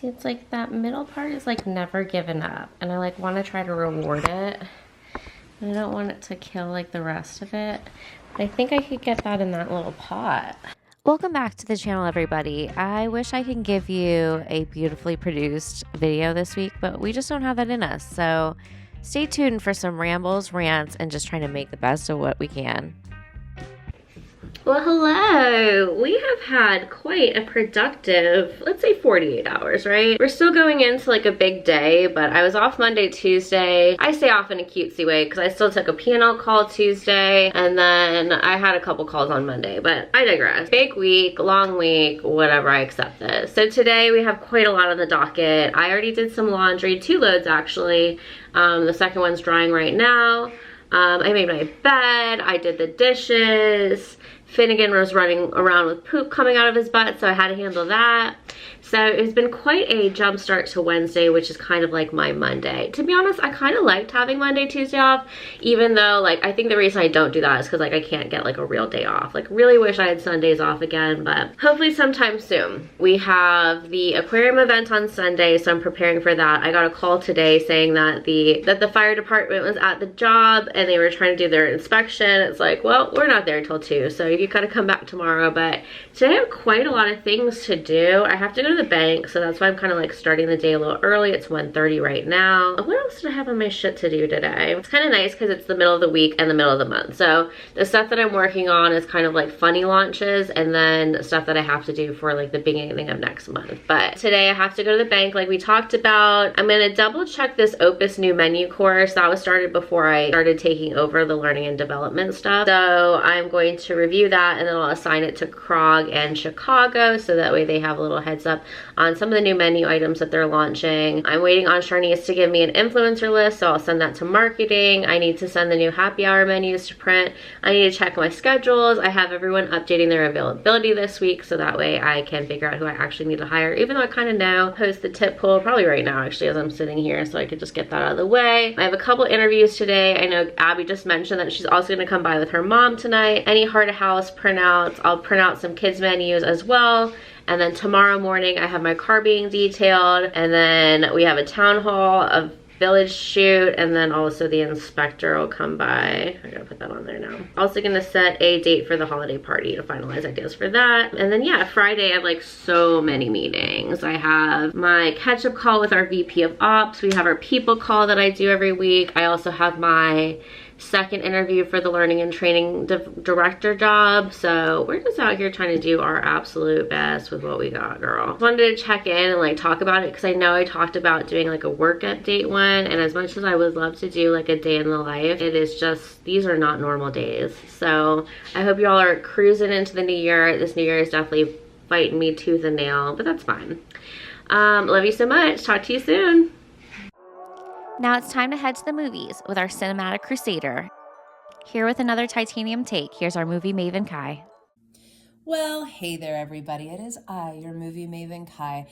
See, it's like that middle part is like never given up, and I like want to try to reward it. And I don't want it to kill like the rest of it. But I think I could get that in that little pot. Welcome back to the channel, everybody. I wish I could give you a beautifully produced video this week, but we just don't have that in us. So stay tuned for some rambles, rants, and just trying to make the best of what we can. Well, hello. We have had quite a productive, let's say 48 hours, right? We're still going into like a big day, but I was off Monday, Tuesday. I stay off in a cutesy way because I still took a P&L call Tuesday, and then I had a couple calls on Monday, but I digress. Big week, long week, whatever, I accept this. So today we have quite a lot on the docket. I already did some laundry, 2 loads actually. The second one's drying right now. I made my bed, I did the dishes. Finnegan was running around with poop coming out of his butt, so I had to handle that. So it's been quite a jump start to Wednesday, which is kind of like my Monday. To be honest, I kind of liked having Monday, Tuesday off, even though like I think the reason I don't do that is because like I can't get like a real day off. Like really wish I had Sundays off again, but hopefully sometime soon. We have the aquarium event on Sunday, so I'm preparing for that. I got a call today saying that the fire department was at the job and they were trying to do their inspection. It's like, well, we're not there until 2, so you gotta come back tomorrow. But today I have quite a lot of things to do. I have to go to the bank, so that's why I'm kind of like starting the day a little early. It's 1:30 right now. What else did I have on my shit to do today? It's kind of nice because it's the middle of the week and the middle of the month. So the stuff that I'm working on is kind of like funny launches, and then stuff that I have to do for like the beginning of next month. But today I have to go to the bank like we talked about. I'm gonna double check this Opus new menu course. That was started before I started taking over the learning and development stuff. So I'm going to review that, and then I'll assign it to Krog and Chicago, so that way they have a little heads up on some of the new menu items that they're launching. I'm waiting on Sharnice to give me an influencer list, so I'll send that to marketing. I need to send the new happy hour menus to print. I need to check my schedules. I have everyone updating their availability this week, so that way I can figure out who I actually need to hire, even though I kind of know. Post the tip pool probably right now actually as I'm sitting here, so I could just get that out of the way. I have a couple interviews today. I know Abby just mentioned that she's also going to come by with her mom tonight. Any heart of house printouts. I'll print out some kids menus as well. And then tomorrow morning I have my car being detailed, and then we have a town hall, a village shoot, and then also the inspector will come by. I gotta put that on there now. Also gonna set a date for the holiday party to finalize ideas for that. And then yeah, Friday I have like so many meetings. I have my catch-up call with our VP of Ops. We have our people call that I do every week. I also have my second interview for the learning and training director job. So we're just out here trying to do our absolute best with what we got, girl. Wanted to check in and like talk about it because I know I talked about doing like a work update one, and as much as I would love to do like a day in the life, it is just, these are not normal days. So I hope y'all are cruising into the new year. This new year is definitely fighting me tooth and nail, but that's fine. Love you so much. Talk to you soon. Now it's time to head to the movies with our cinematic crusader. Here with another titanium take, here's our movie maven Kai. Well, hey there everybody, it is I, your movie maven Kai,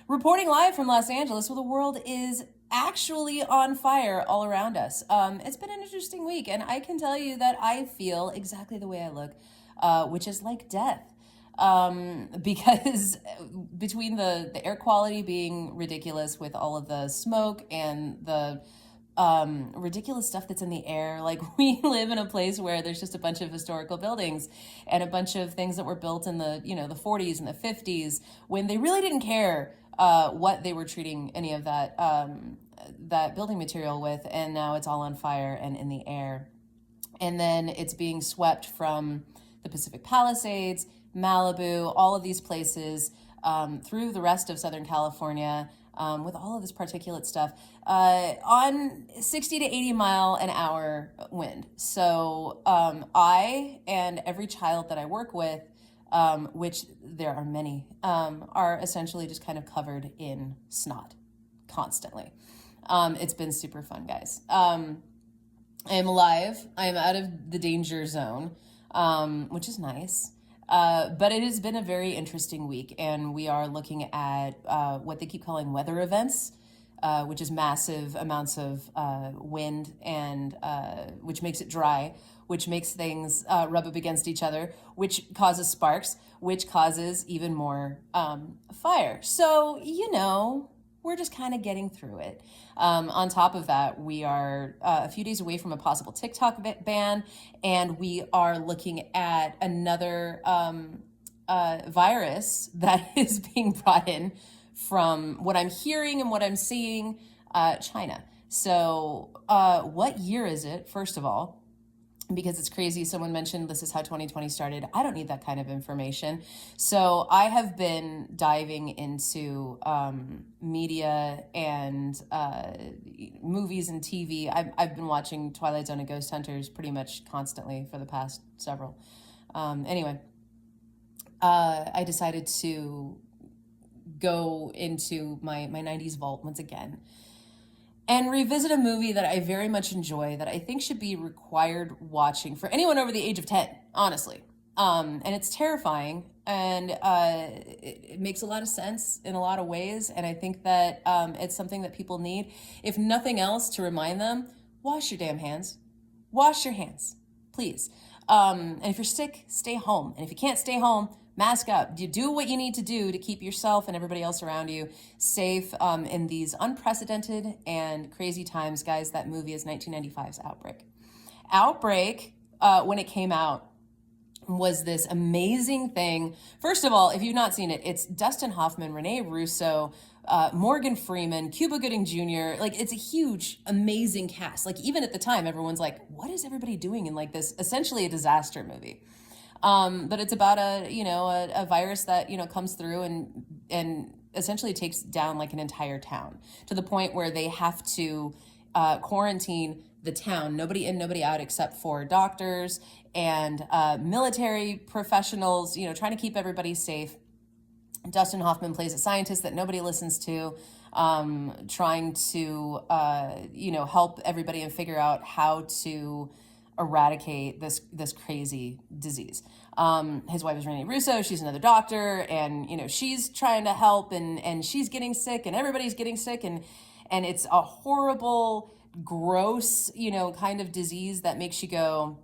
reporting live from Los Angeles where the world is actually on fire all around us. It's been an interesting week, and I can tell you that I feel exactly the way I look, which is like death. Because between the air quality being ridiculous with all of the smoke and the ridiculous stuff that's in the air, like we live in a place where there's just a bunch of historical buildings and a bunch of things that were built in the, you know, the 40s and the 50s when they really didn't care what they were treating any of that that building material with, and now it's all on fire and in the air. And then it's being swept from the Pacific Palisades, Malibu, all of these places through the rest of Southern California with all of this particulate stuff on 60 to 80 mile an hour wind. So I and every child that I work with, which there are many, are essentially just kind of covered in snot constantly. It's been super fun, guys. I am alive. I am out of the danger zone, which is nice. But it has been a very interesting week, and we are looking at what they keep calling weather events which is massive amounts of wind, and which makes it dry, which makes things rub up against each other, which causes sparks, which causes even more fire. So, we're just kind of getting through it. On top of that, we are a few days away from a possible TikTok ban, and we are looking at another virus that is being brought in from what I'm hearing and what I'm seeing, China. So what year is it, first of all? Because it's crazy. Someone mentioned this is how 2020 started. I don't need that kind of information. So I have been diving into media and movies and TV. I've been watching Twilight Zone and Ghost Hunters pretty much constantly for the past several. Anyway, I decided to go into my 90s vault once again and revisit a movie that I very much enjoy, that I think should be required watching for anyone over the age of 10, honestly. And it's terrifying, and it makes a lot of sense in a lot of ways, and I think that it's something that people need, if nothing else, to remind them, wash your damn hands. Wash your hands, please. And if you're sick, stay home. And if you can't stay home, mask up. You do what you need to do to keep yourself and everybody else around you safe in these unprecedented and crazy times. Guys, that movie is 1995's Outbreak. Outbreak, when it came out, was this amazing thing. First of all, if you've not seen it, it's Dustin Hoffman, Rene Russo, Morgan Freeman, Cuba Gooding Jr. Like, it's a huge, amazing cast. Like, even at the time, everyone's like, what is everybody doing in like this essentially a disaster movie? But it's about a virus that, comes through and essentially takes down like an entire town, to the point where they have to quarantine the town, nobody in, nobody out, except for doctors and military professionals, trying to keep everybody safe. Dustin Hoffman plays a scientist that nobody listens to, trying to, help everybody and figure out how to eradicate this crazy disease. His wife is Rene Russo. She's another doctor, and she's trying to help, and she's getting sick, and everybody's getting sick, and it's a horrible, gross, kind of disease that makes you go,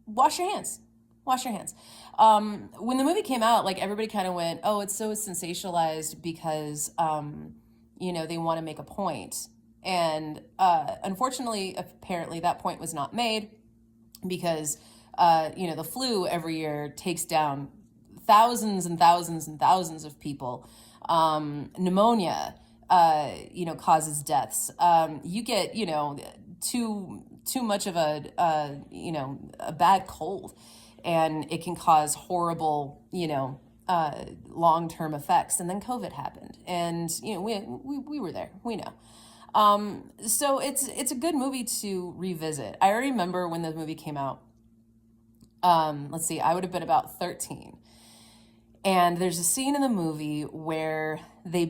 wash your hands. Wash your hands. When the movie came out, like, everybody kind of went, oh, it's so sensationalized because they want to make a point. And unfortunately, apparently that point was not made, because the flu every year takes down thousands and thousands and thousands of people. Pneumonia, causes deaths. You get, too much of a bad cold, and it can cause horrible, long-term effects. And then COVID happened, and we were there. We know. So it's a good movie to revisit. I remember when the movie came out. Let's see, I would have been about 13. And there's a scene in the movie where they're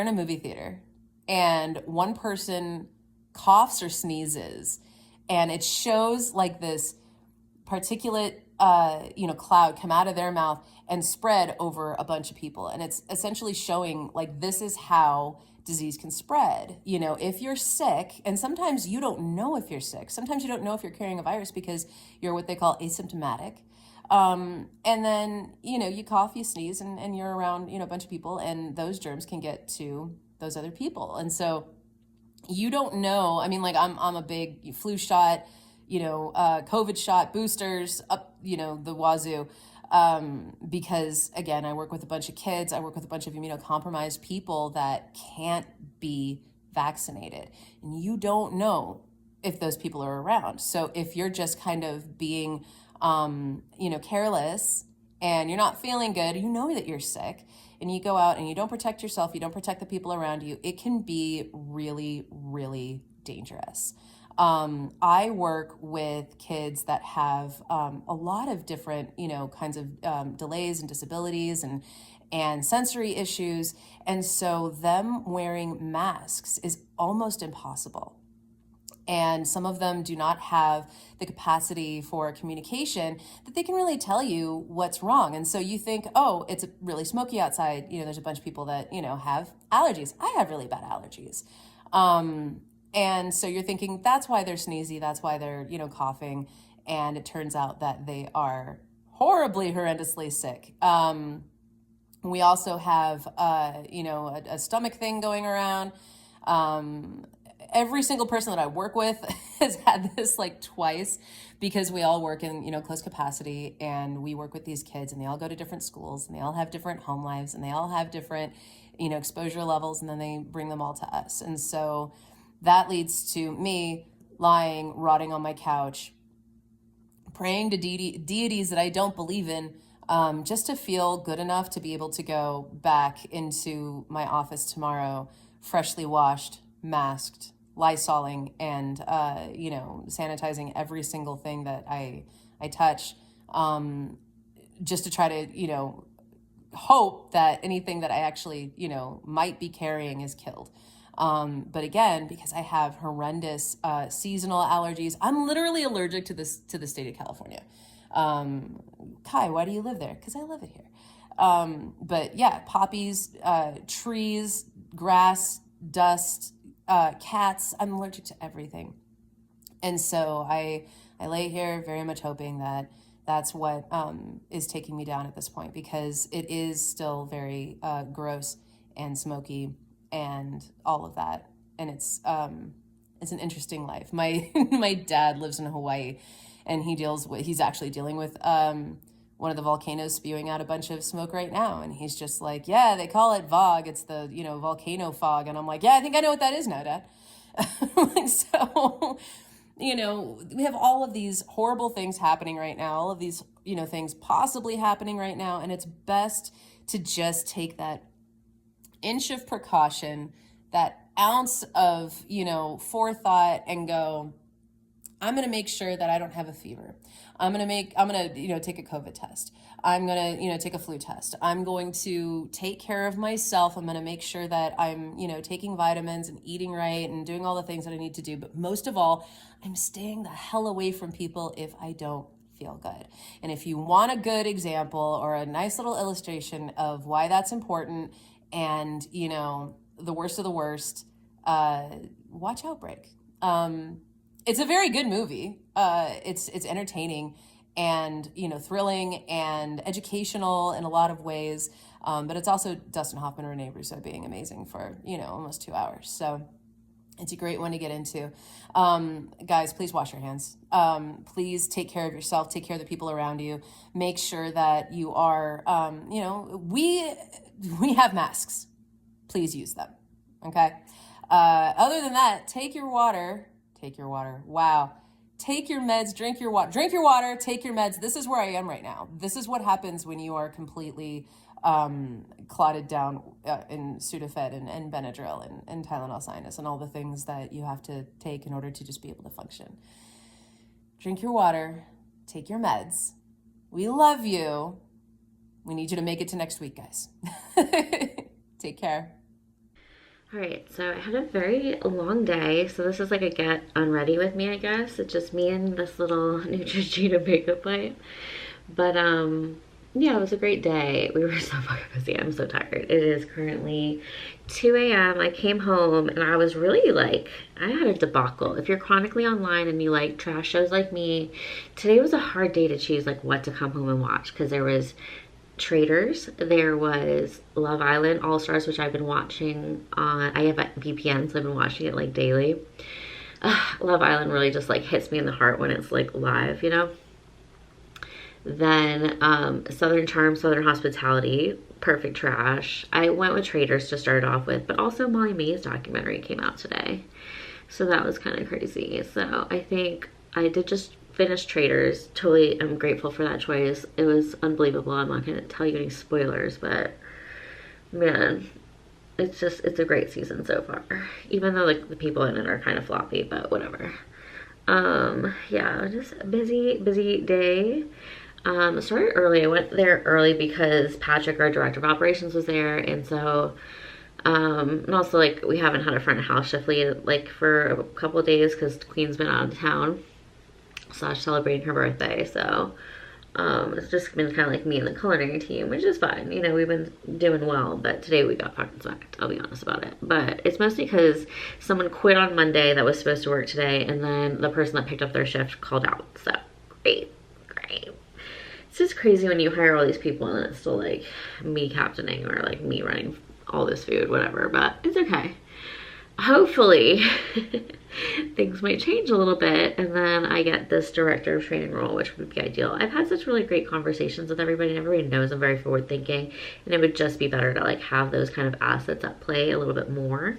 in a movie theater, and one person coughs or sneezes, and it shows like this particulate cloud come out of their mouth and spread over a bunch of people. And it's essentially showing, like, this is how disease can spread. If you're sick, and sometimes you don't know if you're sick, sometimes you don't know if you're carrying a virus because you're what they call asymptomatic. And then, you cough, you sneeze, and you're around, a bunch of people, and those germs can get to those other people. And so you don't know. I mean, like, I'm a big flu shot, COVID shot, boosters up, the wazoo. Because, again, I work with a bunch of kids. I work with a bunch of immunocompromised people that can't be vaccinated. And you don't know if those people are around. So if you're just kind of being, careless, and you're not feeling good, you know that you're sick, and you go out and you don't protect yourself, you don't protect the people around you, it can be really, really dangerous. I work with kids that have a lot of different, kinds of delays and disabilities and sensory issues. And so them wearing masks is almost impossible. And some of them do not have the capacity for communication that they can really tell you what's wrong. And so you think, oh, it's really smoky outside. There's a bunch of people that, have allergies. I have really bad allergies. And so you're thinking that's why they're sneezy. That's why they're, coughing. And it turns out that they are horribly, horrendously sick. We also have, a stomach thing going around. Every single person that I work with has had this like twice, because we all work in, close capacity, and we work with these kids, and they all go to different schools, and they all have different home lives, and they all have different, exposure levels, and then they bring them all to us. And so that leads to me lying, rotting on my couch, praying to deities that I don't believe in, just to feel good enough to be able to go back into my office tomorrow, freshly washed, masked, Lysoling, and sanitizing every single thing that I touch, just to try to hope that anything that I actually might be carrying is killed. But again, because I have horrendous seasonal allergies, I'm literally allergic to the state of California. Kai, why do you live there? Because I live it here. But yeah, poppies, trees, grass, dust, cats. I'm allergic to everything. And so I lay here very much hoping that that's what is taking me down at this point, because it is still very gross and smoky and all of that. And it's an interesting life. My dad lives in Hawaii, and he's actually dealing with one of the volcanoes spewing out a bunch of smoke right now. And he's just like, yeah, they call it VOG. It's the, volcano fog. And I'm like, yeah, I think I know what that is now, Dad. So, we have all of these horrible things happening right now, all of these, things possibly happening right now. And it's best to just take that inch of precaution, that ounce of, forethought, and go, I'm going to make sure that I don't have a fever. I'm going to, take a COVID test. I'm going to, take a flu test. I'm going to take care of myself. I'm going to make sure that I'm, taking vitamins and eating right and doing all the things that I need to do. But most of all, I'm staying the hell away from people if I don't feel good. And if you want a good example or a nice little illustration of why that's important, and, the worst of the worst, watch Outbreak. It's a very good movie. It's entertaining and, thrilling and educational in a lot of ways. But it's also Dustin Hoffman and Renee Russo being amazing for, almost 2 hours. So it's a great one to get into. Guys, please wash your hands. Please take care of yourself. Take care of the people around you. Make sure that you are, we have masks. Please use them. Okay. Other than that, take your water. Wow. Take your meds, drink your water, take your meds. This is where I am right now. This is what happens when you are completely clotted down in Sudafed and Benadryl and Tylenol sinus and all the things that you have to take in order to just be able to function. Drink your water, take your meds. We love you. We need you to make it to next week, guys. Take care. All right, so I had a very long day, so this is like a get unready with me, I guess. It's just me and this little Neutrogena makeup light. But yeah, it was a great day. We were so fucking busy. I'm so tired. It is currently 2 a.m. I came home and I was really like, I had a debacle. If you're chronically online and you like trash shows like me, today was a hard day to choose like what to come home and watch, because there was Traitors, there was Love Island All Stars, which I've been watching on, I have VPN, so I've been watching it like daily. Love Island really just like hits me in the heart when it's like live, Then Southern Charm, Southern Hospitality, perfect trash. I went with Traitors to start off with, but also Molly May's documentary came out today, so that was kind of crazy. So I think I did just finish Traitors. Totally am grateful for that choice. It was unbelievable. I'm not going to tell you any spoilers, but man, it's a great season so far. Even though like the people in it are kind of floppy, but whatever. Yeah, just a busy day. Started early. I went there early because Patrick, our director of operations, was there, and so And also, like, we haven't had a front of house shift lead, like, for a couple of days because Queen's been out of town / celebrating her birthday. So it's just been kind of like me and the culinary team, which is fine. You know, we've been doing well, but today we got fucking smacked. I'll be honest about it. But it's mostly because someone quit on Monday that was supposed to work today, and then the person that picked up their shift called out. So great. It's just crazy when you hire all these people and it's still like me captaining or like me running all this food, whatever, but it's okay. Hopefully things might change a little bit and then I get this director of training role, which would be ideal. I've had such really great conversations with everybody, and everybody knows I'm very forward thinking, and it would just be better to like have those kind of assets at play a little bit more.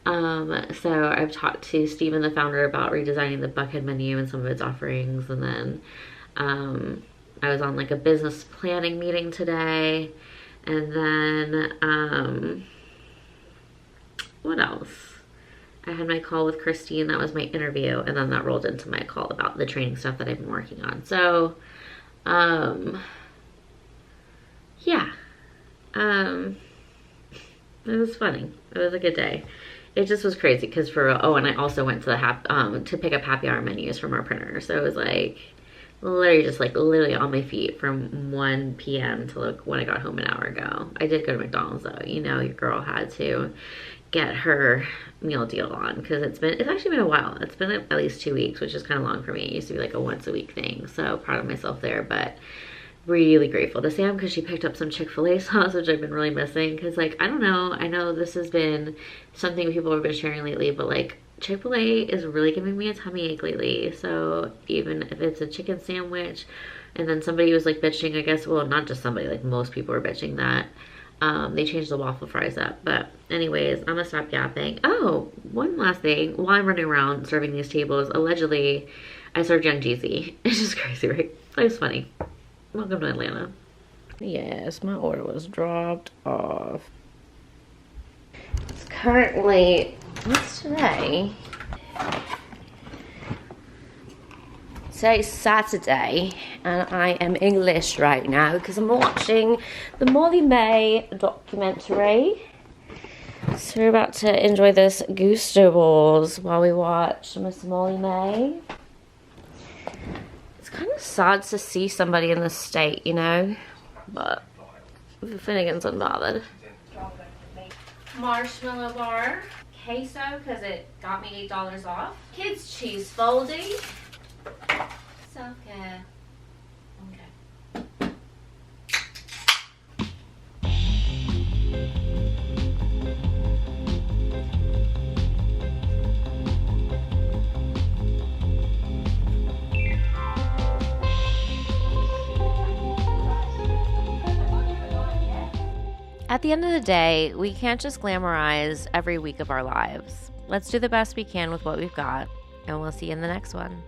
So I've talked to Steven, the founder, about redesigning the Buckhead menu and some of its offerings, and then I was on like a business planning meeting today, and then what else? I had my call with Christine. That was my interview, and then that rolled into my call about the training stuff that I've been working on. So yeah, it was funny. It was a good day. It just was crazy because and I also went to the to pick up happy hour menus from our printer. So it was like literally on my feet from 1 p.m. to like when I got home an hour ago. I did go to McDonald's though. You know, your girl had to get her meal deal on because it's actually been a while. It's been at least 2 weeks, which is kind of long for me. It used to be like a once a week thing. So proud of myself there, but really grateful to Sam because she picked up some Chick-fil-A sauce, which I've been really missing. Because like, I don't know, I know this has been something people have been sharing lately, but like Chick-fil-A is really giving me a tummy ache lately. So even if it's a chicken sandwich, and then somebody was like bitching, I guess, well, not just somebody, like most people were bitching that they changed the waffle fries up. But anyways, I'm gonna stop yapping. Oh, one last thing. While I'm running around serving these tables, allegedly I served Young Jeezy. It's just crazy, right? It's funny. Welcome to Atlanta. Yes, my order was dropped off. It's currently, what's today? Today's Saturday, and I am English right now because I'm watching the Molly May documentary. So we're about to enjoy this Gusto Balls while we watch Miss Molly May. It's kind of sad to see somebody in this state, you know, but Finnegan's unbothered. Marshmallow bar, queso because it got me $8 off. Kids cheese foldy. Self-care. Okay. At the end of the day, we can't just glamorize every week of our lives. Let's do the best we can with what we've got, and we'll see you in the next one.